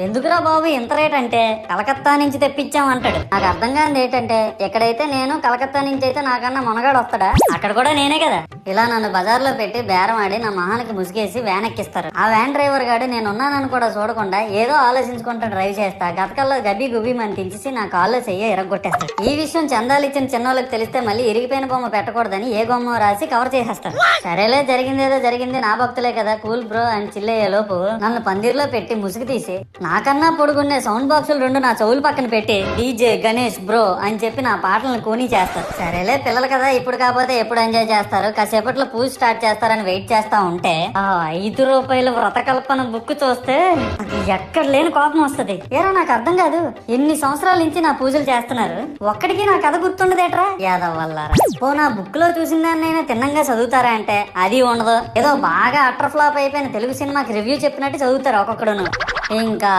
ఎందుకురా బాబు ఇంత రేట్ అంటే కలకత్తా నుంచి తెప్పించాం అంటాడు. నాకు అర్థం కానిది ఏంటంటే ఎక్కడైతే నేను కలకత్తా నుంచి అయితే నాకన్నా మునగాడు వస్తాడా, అక్కడ కూడా నేనే కదా. ఇలా నన్ను బజార్లో పెట్టి బేరం ఆడి నా మొహానికి ముసుగేసి వ్యాన్ ఎక్కిస్తారు. ఆ వ్యాన్ డ్రైవర్ గాడు నేను ఉన్నానని కూడా చూడకుండా ఏదో ఆలోచించుకుంటా డ్రైవ్ చేస్తా గతకల్లో గబ్బి గుబ్బి మని తెంచేసి నా కాల్లో చెయ్యి ఇరగొట్టేస్తాడు. ఈ విషయం చందాలు ఇచ్చిన చిన్నోళ్ళకి తెలిస్తే మళ్ళీ ఇరిగిపోయిన బొమ్మ పెట్టకూడదని ఏ బొమ్మ రాసి కవర్ చేసేస్తారు. సరేలే జరిగిందేదో జరిగింది, నా భక్తులే కదా, కూల్ బ్రో అని చిల్లయ్యే లోపు నన్ను పందిర్లో పెట్టి ముసుగు తీసి నాకన్నా పొడుగున్నే సౌండ్ బాక్సులు రెండు నా చెవులు పక్కన పెట్టి డీజే గణేష్ బ్రో అని చెప్పి నా పాటలను కూని చేస్తారు. సరేలే పిల్లలు కదా, ఇప్పుడు కాకపోతే ఎప్పుడు ఎంజాయ్ చేస్తారు, కాసేపట్లో పూజ స్టార్ట్ చేస్తారని వెయిట్ చేస్తా ఉంటే ఆ ₹5 వ్రతకల్పన బుక్ చూస్తే అది ఎక్కడ లేని కోపం వస్తుంది. ఏరా నాకు అర్థం కాదు, ఎన్ని సంవత్సరాల నుంచి నా పూజలు చేస్తున్నారు, ఒక్కడికి నా కథ గుర్తుండదేట్రా యాదవ్ వల్లారా. ఓ నా బుక్ లో చూసిన దాన్నైనా తిన్నంగా చదువుతారా అంటే అది ఉండదు. ఏదో బాగా అటర్ ఫ్లాప్ అయిపోయిన తెలుగు సినిమాకి రివ్యూ చెప్పినట్టు చదువుతారు ఒక్కొక్కడును. ఇంకా